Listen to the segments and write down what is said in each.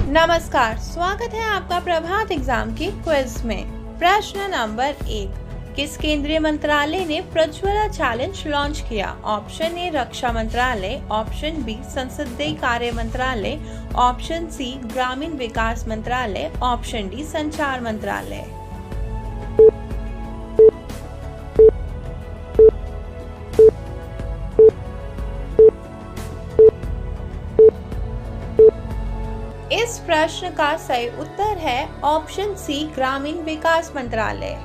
नमस्कार, स्वागत है आपका प्रभात एग्जाम की क्विज में। प्रश्न नंबर 1, किस केंद्रीय मंत्रालय ने प्रज्वला चैलेंज लॉन्च किया? ऑप्शन ए रक्षा मंत्रालय, ऑप्शन बी संसदीय कार्य मंत्रालय, ऑप्शन सी ग्रामीण विकास मंत्रालय, ऑप्शन डी संचार मंत्रालय। इस प्रश्न का सही उत्तर है ऑप्शन सी ग्रामीण विकास मंत्रालय।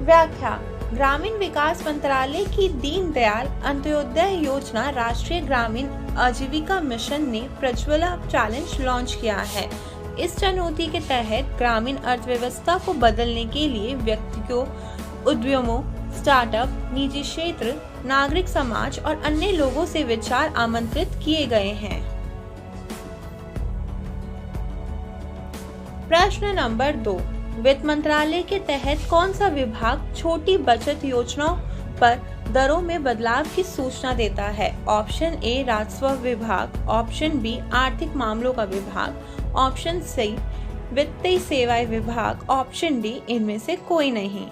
व्याख्या: ग्रामीण विकास मंत्रालय की दीनदयाल अंत्योदय योजना राष्ट्रीय ग्रामीण आजीविका मिशन ने प्रज्वला चैलेंज लॉन्च किया है। इस चुनौती के तहत ग्रामीण अर्थव्यवस्था को बदलने के लिए व्यक्तियों, उद्यमों, स्टार्टअप, निजी क्षेत्र, नागरिक समाज और अन्य लोगों से विचार आमंत्रित किए गए हैं। प्रश्न नंबर 2, वित्त मंत्रालय के तहत कौन सा विभाग छोटी बचत योजनाओं पर दरों में बदलाव की सूचना देता है? ऑप्शन ए राजस्व विभाग, ऑप्शन बी आर्थिक मामलों का विभाग, ऑप्शन सी वित्तीय सेवाएं विभाग, ऑप्शन डी इनमें से कोई नहीं।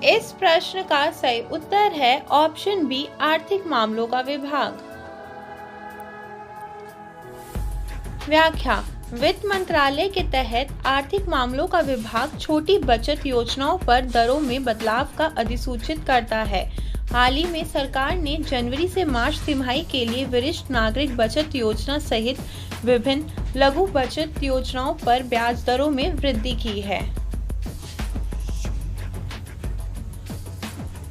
इस प्रश्न का सही उत्तर है ऑप्शन बी आर्थिक मामलों का विभाग। व्याख्या: वित्त मंत्रालय के तहत आर्थिक मामलों का विभाग छोटी बचत योजनाओं पर दरों में बदलाव का अधिसूचित करता है। हाल ही में सरकार ने जनवरी से मार्च तिमाही के लिए वरिष्ठ नागरिक बचत योजना सहित विभिन्न लघु बचत योजनाओं पर ब्याज दरों में वृद्धि की है।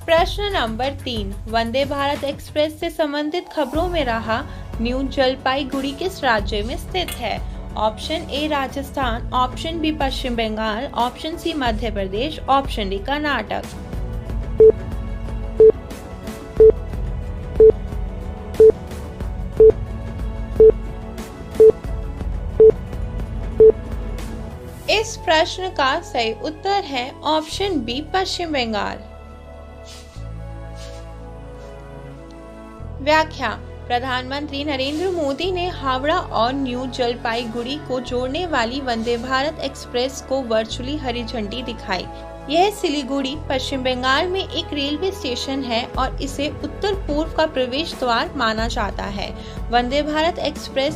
प्रश्न नंबर 3, वंदे भारत एक्सप्रेस से संबंधित खबरों में रहा न्यू जलपाईगुड़ी किस राज्य में स्थित है? Option A Rajasthan, option B Paschim Bangal, option C Madhya Pradesh, option D Karnataka. इस प्रश्न का सही उत्तर है ऑप्शन बी पश्चिम बंगाल। व्याख्या: प्रधानमंत्री नरेंद्र मोदी ने हावड़ा और न्यू जलपाईगुड़ी को जोड़ने वाली वंदे भारत एक्सप्रेस को वर्चुअली हरी झंडी दिखाई। यह सिलीगुड़ी, पश्चिम बंगाल में एक रेलवे स्टेशन है और इसे उत्तर पूर्व का प्रवेश द्वार माना जाता है। वंदे भारत एक्सप्रेस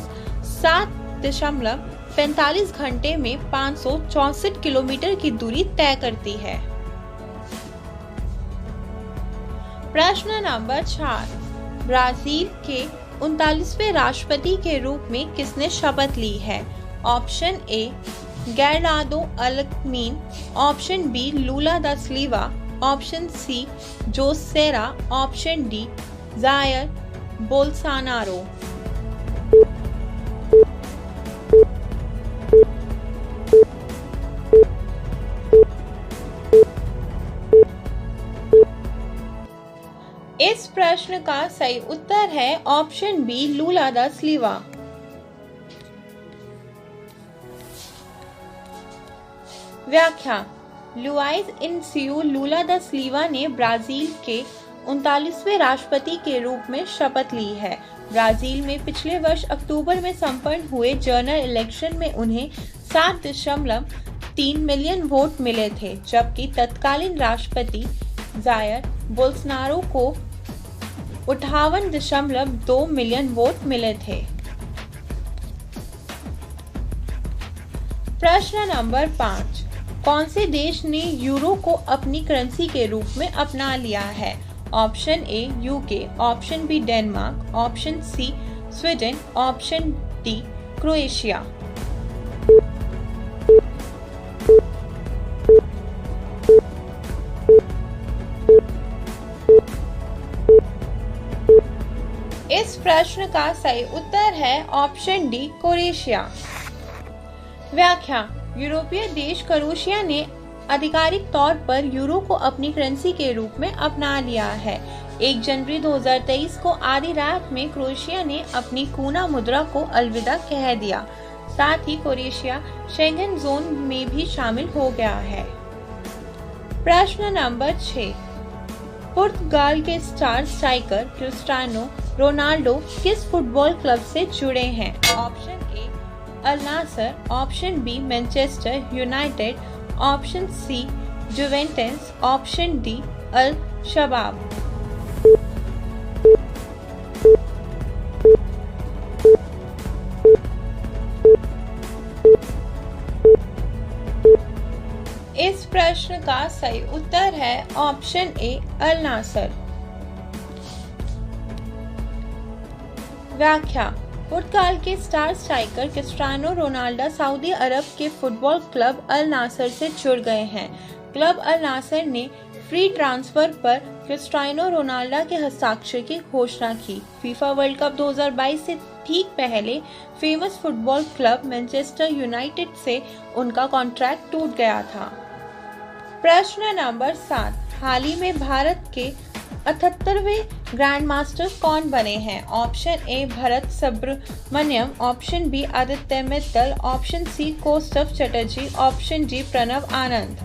7.45 घंटे में 564 किलोमीटर की दूरी तय करती है। प्रश्न नंबर 4, ब्राजील के 39वें राष्ट्रपति के रूप में किसने शपथ ली है? Option A Geraldo Alckmin, option B Lula da Silva, option C जोसेरा, ऑप्शन डी जायर बोल्सोनारो। इस प्रश्न का सही उत्तर है ऑप्शन बी लूला दा सिल्वा। व्याख्या: लुआइस इनासियो लूला दा सिल्वा ने ब्राजील के 39वें राष्ट्रपति के रूप में शपथ ली है। ब्राजील में पिछले वर्ष अक्टूबर में संपन्न हुए जनरल इलेक्शन में उन्हें 7.3 मिलियन वोट मिले थे, जबकि तत्कालीन राष्ट्रपति जायर बोल्सोनारो को 58.2 मिलियन वोट मिले थे। प्रश्न नंबर 5, कौन से देश ने यूरो को अपनी करेंसी के रूप में अपना लिया है? Option A UK, option B Denmark, option C Sweden, option D Croatia. इस प्रश्न का सही उत्तर है ऑप्शन डी क्रोएशिया। व्याख्या: यूरोपीय देश क्रोएशिया ने आधिकारिक तौर पर यूरो को अपनी करेंसी के रूप में अपना लिया है। 1 जनवरी 2023 को आधी रात में क्रोएशिया ने अपनी कूना मुद्रा को अलविदा कह दिया। साथ ही क्रोएशिया शेंगन जोन में भी शामिल हो गया है। प्रश्न नंबर 6, पुर्तगाल के स्टार स्ट्राइकर क्रिस्टियानो रोनाल्डो किस फुटबॉल क्लब से जुड़े हैं? Option A Al Nassr, option B Manchester United, option C Juventus, option D Al Shabab. इस प्रश्न का सही उत्तर है ऑप्शन ए अल नासर। व्याख्या, पुर्तगाल के स्टार स्ट्राइकर क्रिस्टियानो रोनाल्डो सऊदी अरब के फुटबॉल क्लब अल नासर से जुड़ गए हैं। क्लब अल नासर ने फ्री ट्रांसफर पर क्रिस्टियानो रोनाल्डो के हस्ताक्षर की घोषणा की। फीफा वर्ल्ड कप 2022 से ठीक पहले famous football club Manchester United से उनका कॉन्ट्रैक्ट टूट गया था। प्रश्न नंबर 7, हाल ही में भारत के 78वें ग्रैंड मास्टर कौन बने हैं? Option A Bharat Subramanyam, option B Aditya Mittal, option C Kaustubh Chatterjee, option D Pranav Anand.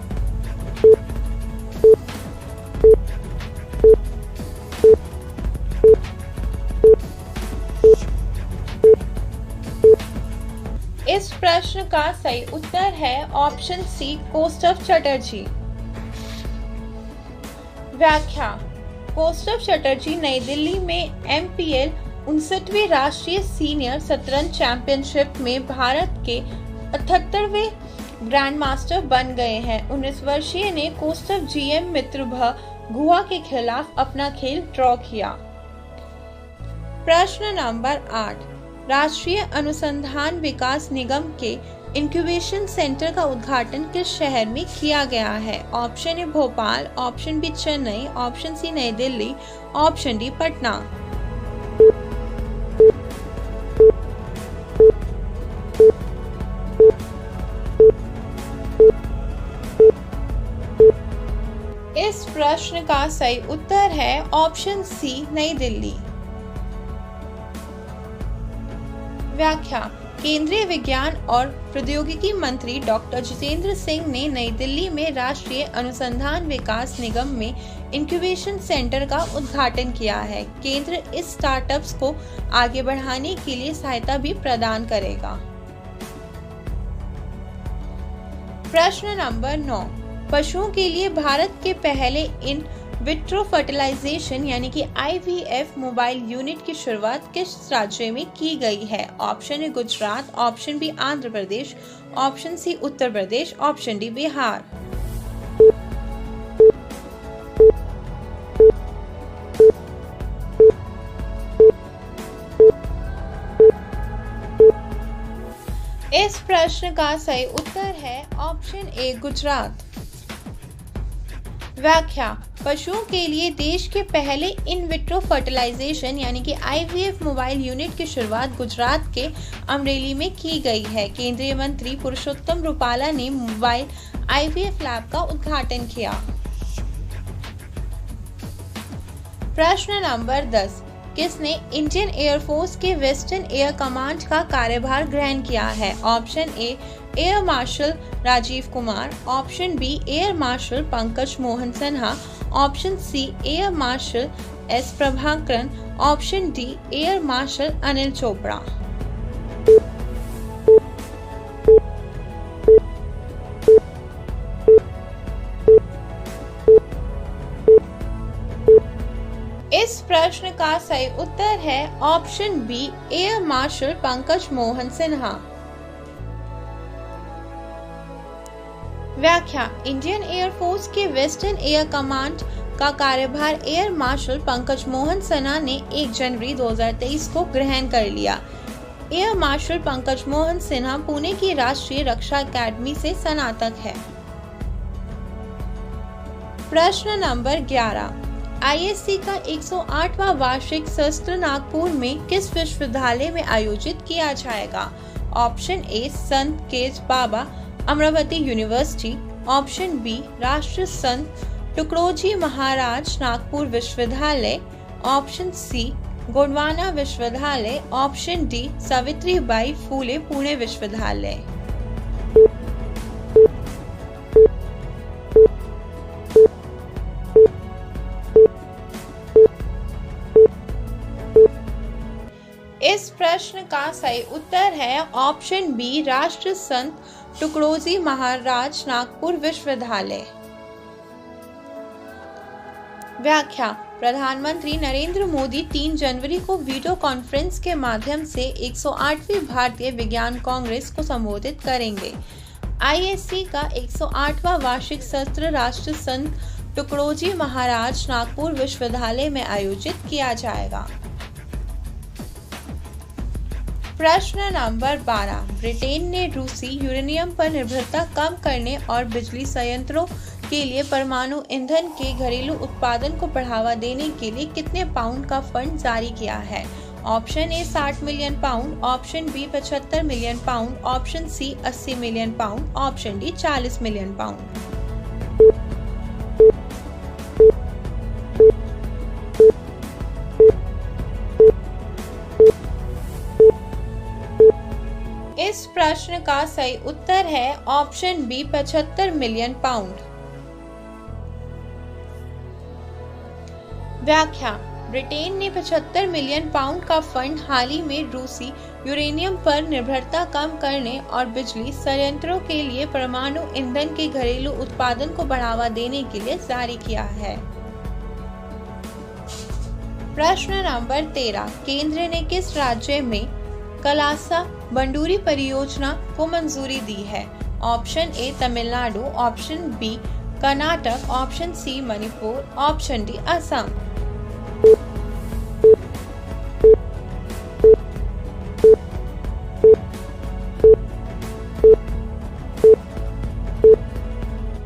इस प्रश्न का सही उत्तर है ऑप्शन सी कौस्तुभ चटर्जी। व्याख्या, कौस्तुभ चटर्जी नई दिल्ली में MPL 59वीं राष्ट्रीय सीनियर शतरंज चैंपियनशिप में भारत के 78वें ग्रैंड मास्टर बन गए हैं। 19 वर्षीय ने कौस्तुभ GM मित्रभा गुहा के खिलाफ अपना खेल ड्रॉ किया। प्रश्न नंबर 8, राष्ट्रीय अनुसंधान विकास निगम के इंक्यूबेशन सेंटर का उद्घाटन किस शहर में किया गया है? Option A Bhopal, option B Chennai, option C New Delhi, option D Patna. इस प्रश्न का सही उत्तर है ऑप्शन सी नई दिल्ली। व्याख्या, केंद्रीय विज्ञान और प्रौद्योगिकी मंत्री डॉक्टर जितेंद्र सिंह ने नई दिल्ली में राष्ट्रीय अनुसंधान विकास निगम में इंक्यूबेशन सेंटर का उद्घाटन किया है। केंद्र इस स्टार्टअप्स को आगे बढ़ाने के लिए सहायता भी प्रदान करेगा। प्रश्न नंबर 9, पशुओं के लिए भारत के पहले इन विट्रो फर्टिलाइजेशन यानी कि IVF मोबाइल यूनिट की शुरुआत किस राज्य में की गई है? Option A Gujarat, option B Andhra Pradesh, option C Uttar Pradesh, option D Bihar. इस प्रश्न का सही उत्तर है ऑप्शन ए गुजरात। व्याख्या, पशुओं के लिए देश के पहले इन विट्रो फर्टिलाइजेशन यानी कि IVF मोबाइल यूनिट की शुरुआत गुजरात के अमरेली में की गई है। केंद्रीय मंत्री पुरुषोत्तम रूपाला ने मोबाइल IVF लैब का उद्घाटन किया। प्रश्न नंबर 10, किसने इंडियन एयरफोर्स के वेस्टर्न एयर कमांड का कार्यभार ग्रहण किया है? Option A air marshal Rajiv Kumar, option B air marshal Pankaj Mohan Sinha, option C air marshal S Prabhakaran, option D air marshal Anil Chopra. इस प्रश्न का सही उत्तर है option B air marshal Pankaj Mohan Sinha. व्याख्या, इंडियन एयरफोर्स के वेस्टर्न एयर कमांड का कार्यभार एयर मार्शल पंकज मोहन सिन्हा ने 1 जनवरी 2023 को ग्रहण कर लिया। एयर मार्शल पंकज मोहन सिन्हा पुणे की राष्ट्रीय रक्षा अकादमी से स्नातक है। प्रश्न नंबर 11, ISC का 108वां वार्षिक सत्र नागपुर में किस विश्वविद्यालय में आयोजित किया जाएगा? Option A Sant cage Baba Amravati university, option B राष्ट्र संत टुकड़ोजी महाराज नागपुर विश्वविद्यालय, ऑप्शन सी गोंडवाना विश्वविद्यालय, ऑप्शन डी सावित्रीबाई फूले पुणे विश्वविद्यालय। इस प्रश्न का सही उत्तर है ऑप्शन बी राष्ट्र संत टुकड़ोजी महाराज नागपुर विश्वविद्यालय। व्याख्या: प्रधानमंत्री नरेंद्र मोदी 3 जनवरी को वीडियो कॉन्फ्रेंस के माध्यम से 108वीं भारतीय विज्ञान कांग्रेस को संबोधित करेंगे। आईएससी का 108वां वार्षिक सत्र राष्ट्र संत टुकड़ोजी महाराज नागपुर विश्वविद्यालय में आयोजित किया जाएगा। प्रश्न नंबर 12। ब्रिटेन ने रूसी यूरेनियम पर निर्भरता कम करने और बिजली संयंत्रों के लिए परमाणु ईंधन के घरेलू उत्पादन को बढ़ावा देने के लिए कितने पाउंड का फंड जारी किया है? Option A 60 million pound, option B 75 million pound, option C 80 million pound, option D 40 million pound. इस प्रश्न का सही उत्तर है ऑप्शन बी 75 मिलियन पाउंड। व्याख्या: ब्रिटेन ने 75 मिलियन पाउंड का फंड हाल ही में रूसी यूरेनियम पर निर्भरता कम करने और बिजली संयंत्रों के लिए परमाणु ईंधन के घरेलू उत्पादन को बढ़ावा देने के लिए जारी किया है। प्रश्न नंबर 13। केंद्र ने किस राज्य में कलासा बंडूरी परियोजना को मंजूरी दी है? Option A Tamil Nadu, option B Karnataka, option C Manipur, option D Assam.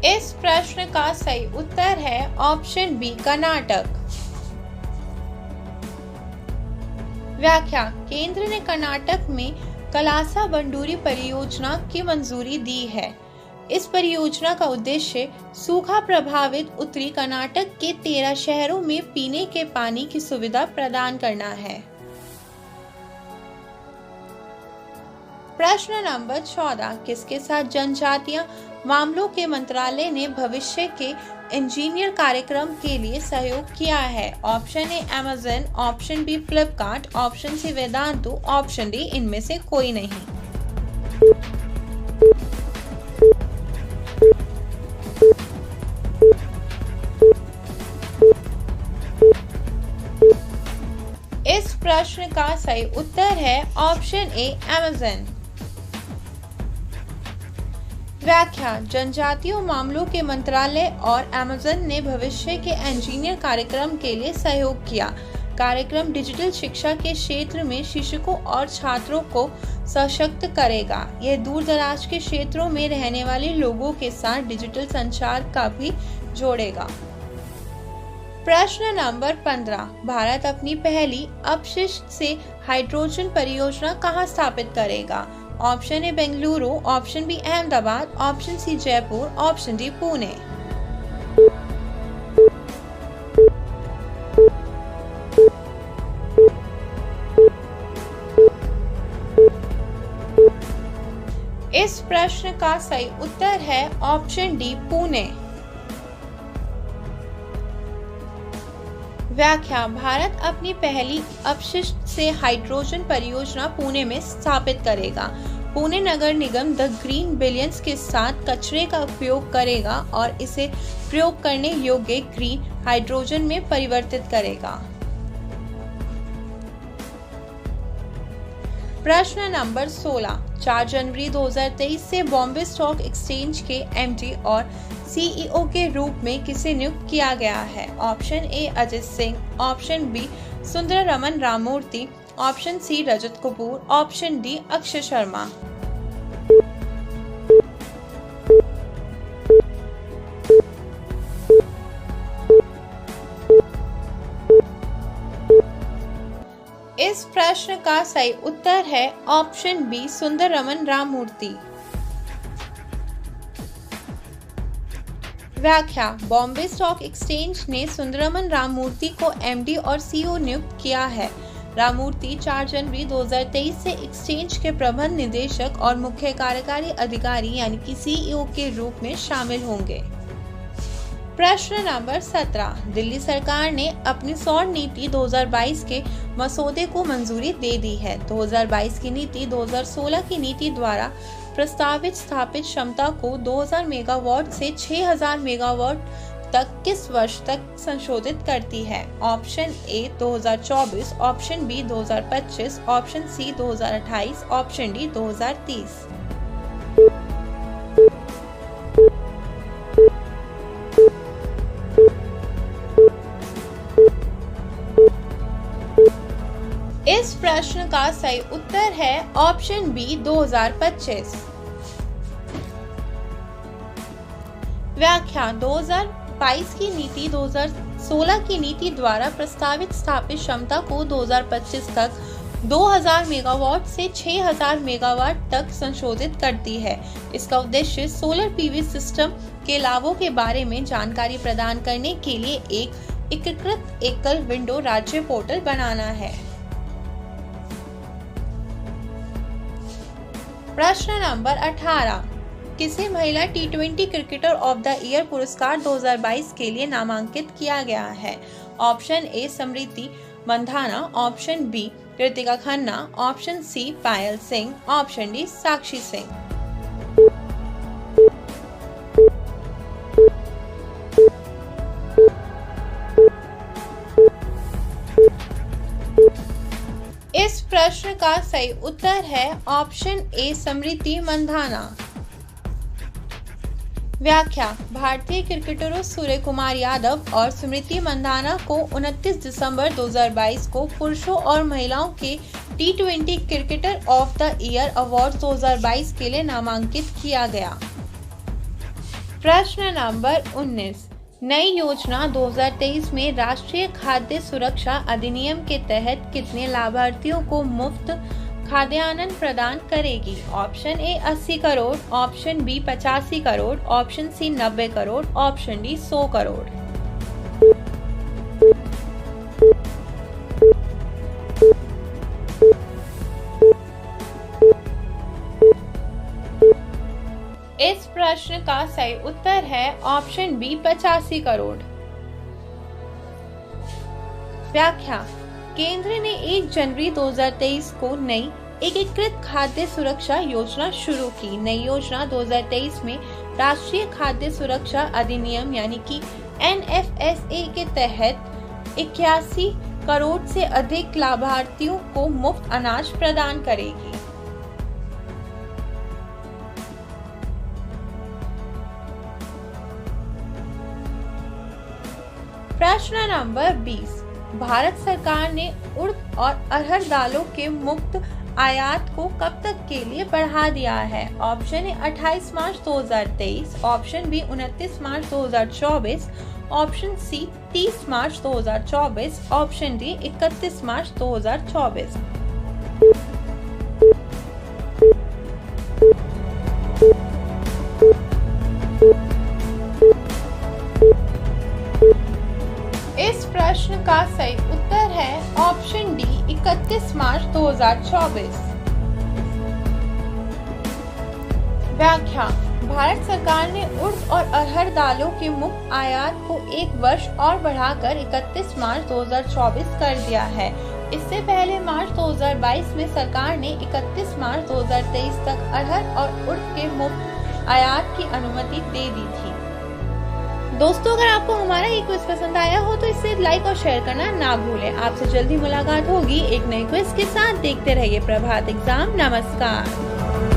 इस प्रश्न का सही उत्तर है ऑप्शन बी कर्नाटक। व्याख्या: केंद्र ने कर्नाटक में कलासा बंडूरी परियोजना की मंजूरी दी है। इस परियोजना का उद्देश्य सूखा प्रभावित उत्तरी कर्नाटक के 13 शहरों में पीने के पानी की सुविधा प्रदान करना है। प्रश्न नंबर 14। किसके साथ जनजातीय मामलों के मंत्रालय ने भविष्य के इंजीनियर कार्यक्रम के लिए सहयोग किया है? Option A Amazon, option B Flipkart, option C Vedantu, option D इनमें से कोई नहीं। इस प्रश्न का सही उत्तर है ऑप्शन ए अमेज़न। व्याख्या: जनजातीय मामलों के मंत्रालय और अमेज़न ने भविष्य के इंजीनियर कार्यक्रम के लिए सहयोग किया। कार्यक्रम डिजिटल शिक्षा के क्षेत्र में शिक्षकों और छात्रों को सशक्त करेगा। यह दूर दराज के क्षेत्रों में रहने वाले लोगों के साथ डिजिटल संचार का भी जोड़ेगा। प्रश्न नंबर 15। भारत अपनी पहली अपशिष्ट से हाइड्रोजन परियोजना कहाँ स्थापित करेगा? Option A Bengaluru, option B Ahmedabad, option C Jaipur, option D Pune. इस प्रश्न का सही उत्तर है ऑप्शन डी पुणे। व्याख्या: भारत अपनी पहली अपशिष्ट से हाइड्रोजन परियोजना पुणे में स्थापित करेगा। पुणे नगर निगम द ग्रीन बिलियंस के साथ कचरे का उपयोग करेगा और इसे प्रयोग करने योग्य ग्रीन हाइड्रोजन में परिवर्तित करेगा। प्रश्न नंबर 16। 4 जनवरी 2023 से बॉम्बे स्टॉक एक्सचेंज के एमडी और सीईओ के रूप में किसे नियुक्त किया गया है? Option A Ajit Singh, option B Sundararaman Ramamurthy, option C Rajat Kapoor, option D Akshay Sharma. इस प्रश्न का सही उत्तर है ऑप्शन बी सुंदररमन राममूर्ति। व्याख्या: बॉम्बे स्टॉक एक्सचेंज ने सुंदररमन राममूर्ति को एमडी और सीईओ नियुक्त किया है। राममूर्ति 4 जनवरी 2023 से एक्सचेंज के प्रबंध निदेशक और मुख्य कार्यकारी अधिकारी यानी कि CEO के रूप में शामिल होंगे। प्रश्न नंबर 17, दिल्ली सरकार ने अपनी सौर नीति 2022 के मसौदे को मंजूरी दे दी है। 2022 की नीति 2016 की नीति द्वारा प्रस्तावित स्थापित क्षमता को 2000 मेगावाट से 6000 मेगावाट तक किस वर्ष तक संशोधित करती है? Option A 2024, option B 2025, option C 2028, option D 2030। इस प्रश्न का सही उत्तर है ऑप्शन बी 2025। व्याख्या 2022 की नीति 2016 की नीति द्वारा प्रस्तावित स्थापित क्षमता को 2025 तक 2000 मेगावाट से 6000 मेगावाट तक संशोधित करती है। इसका उद्देश्य सोलर PV सिस्टम के लाभों के बारे में जानकारी प्रदान करने के लिए एक एकीकृत एकल विंडो राज्य पोर्टल बनाना है। प्रश्न नंबर 18, किसे महिला T20 cricketer of the year पुरस्कार 2022 के लिए नामांकित किया गया है? Option A Smriti Mandhana, option B Kritika Khanna, option C Payal Singh, option D Sakshi Singh. इस प्रश्न का सही उत्तर है ऑप्शन ए स्मृति मंधाना। व्याख्या, भारतीय क्रिकेटरों सूर्य कुमार यादव और स्मृति मंधाना को 29 दिसंबर 2022 को पुरुषों और महिलाओं के T20 cricketer of the year award 2022 के लिए नामांकित किया गया। प्रश्न नंबर 19, नई योजना 2023 में राष्ट्रीय खाद्य सुरक्षा अधिनियम के तहत कितने लाभार्थियों को मुफ्त खाद्यान्न प्रदान करेगी? Option A 80 crore, option B 85 crore, option C 90 crore, option D 100 crore. इस प्रश्न का सही उत्तर है ऑप्शन बी 85 करोड़। व्याख्या, केंद्र ने 1 जनवरी 2023 को नई एकीकृत खाद्य सुरक्षा योजना शुरू की। नई योजना 2023 में राष्ट्रीय खाद्य सुरक्षा अधिनियम यानी कि NFSA के तहत 81 करोड़ से अधिक लाभार्थियों को मुफ्त अनाज प्रदान करेगी। प्रश्न नंबर 20, भारत सरकार ने उड़द और अरहर दालों के मुक्त आयात को कब तक के लिए बढ़ा दिया है? ऑप्शन ए 28 मार्च 2023, ऑप्शन बी 29 मार्च 2024, ऑप्शन सी 30 मार्च 2024, ऑप्शन डी 31 मार्च 2024। इस प्रश्न का सही उत्तर है ऑप्शन डी 31 मार्च 2024। व्याख्या, भारत सरकार ने उड़द और अरहर दालों के मुफ्त आयात को 1 वर्ष और बढ़ाकर 31 मार्च 2024 कर दिया है। इससे पहले मार्च 2022 में सरकार ने 31 मार्च 2023 तक अरहर और उड़द के मुफ्त आयात की अनुमति दे दी थी। दोस्तों, अगर आपको हमारा ये क्विज पसंद आया हो तो इसे लाइक और शेयर करना ना भूलें। आपसे जल्दी मुलाकात होगी एक नए क्विज के साथ। देखते रहिए प्रभात एग्जाम। नमस्कार।